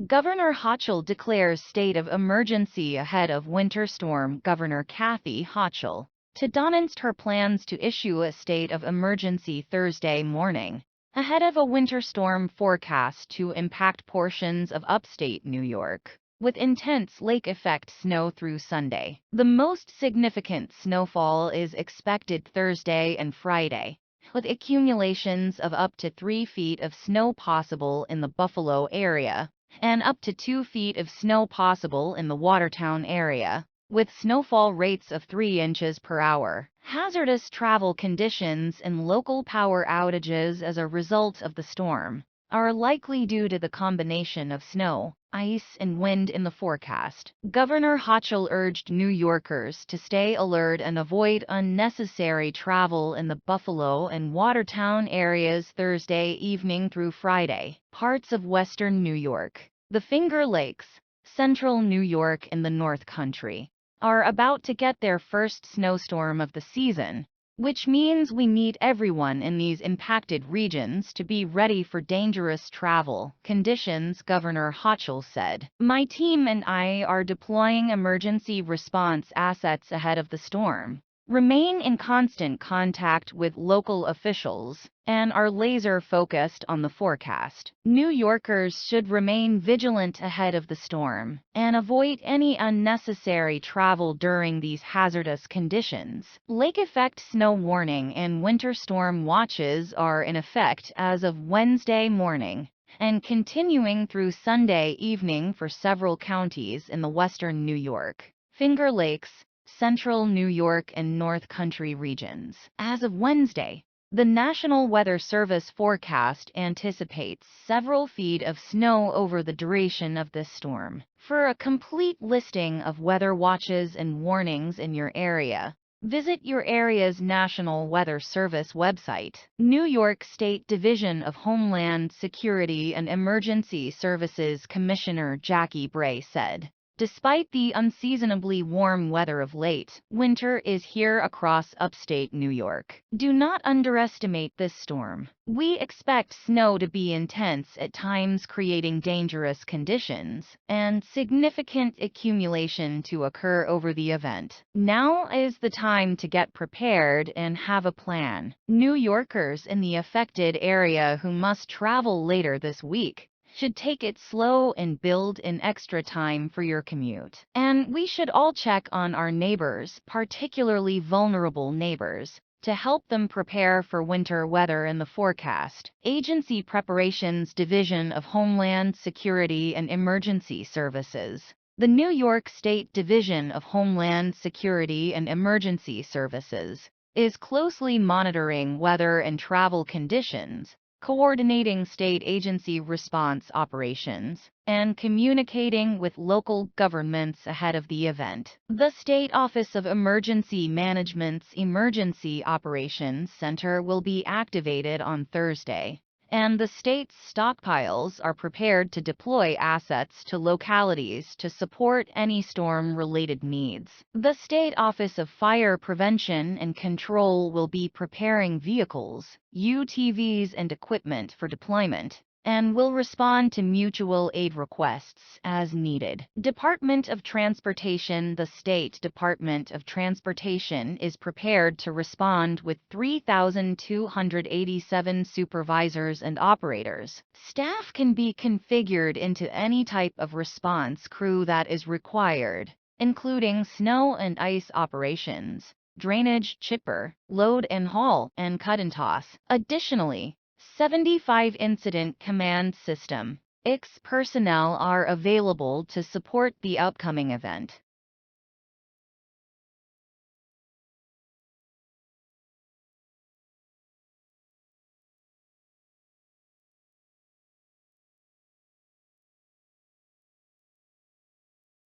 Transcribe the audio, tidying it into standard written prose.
Governor Hochul declares state of emergency ahead of winter storm. Governor Kathy Hochul to announced her plans to issue a state of emergency Thursday morning, ahead of a winter storm forecast to impact portions of upstate New York, with intense lake-effect snow through Sunday. The most significant snowfall is expected Thursday and Friday, with accumulations of up to 3 feet of snow possible in the Buffalo area, and up to 2 feet of snow possible in the Watertown area, with snowfall rates of 3 inches per hour. Hazardous travel conditions and local power outages as a result of the storm are likely due to the combination of snow, ice, and wind in the forecast. Governor Hochul urged New Yorkers to stay alert and avoid unnecessary travel in the Buffalo and Watertown areas Thursday evening through Friday. Parts of western New York, the Finger Lakes, central New York, and the North Country are about to get their first snowstorm of the season, which means we need everyone in these impacted regions to be ready for dangerous travel conditions, Governor Hochul said. My team and I are deploying emergency response assets ahead of the storm, remain in constant contact with local officials, and are laser-focused on the forecast. New Yorkers should remain vigilant ahead of the storm and avoid any unnecessary travel during these hazardous conditions. Lake-effect snow warning and winter storm watches are in effect as of Wednesday morning and continuing through Sunday evening for several counties in the western New York, Finger Lakes, central New York, and North Country regions. As of Wednesday, the National Weather Service forecast anticipates several feet of snow over the duration of this storm. For a complete listing of weather watches and warnings in your area, visit your area's National Weather Service website. New York State Division of Homeland Security and Emergency Services Commissioner Jackie Bray said, despite the unseasonably warm weather of late, winter is here across upstate New York. Do not underestimate this storm. We expect snow to be intense at times, creating dangerous conditions, and significant accumulation to occur over the event. Now is the time to get prepared and have a plan. New Yorkers in the affected area who must travel later this week should take it slow and build in extra time for your commute. And we should all check on our neighbors, particularly vulnerable neighbors, to help them prepare for winter weather in the forecast. Agency Preparations Division of Homeland Security and Emergency Services. The New York State Division of Homeland Security and Emergency Services is closely monitoring weather and travel conditions, coordinating state agency response operations, and communicating with local governments ahead of the event. The State Office of Emergency Management's Emergency Operations Center will be activated on Thursday, and the state's stockpiles are prepared to deploy assets to localities to support any storm-related needs. The State Office of Fire Prevention and Control will be preparing vehicles, UTVs, and equipment for deployment, and will respond to mutual aid requests as needed. Department of Transportation. The State Department of Transportation is prepared to respond with 3,287 supervisors and operators. Staff can be configured into any type of response crew that is required, including snow and ice operations, drainage, chipper, load and haul, and cut and toss. Additionally, 75 Incident Command System (ICS) personnel are available to support the upcoming event.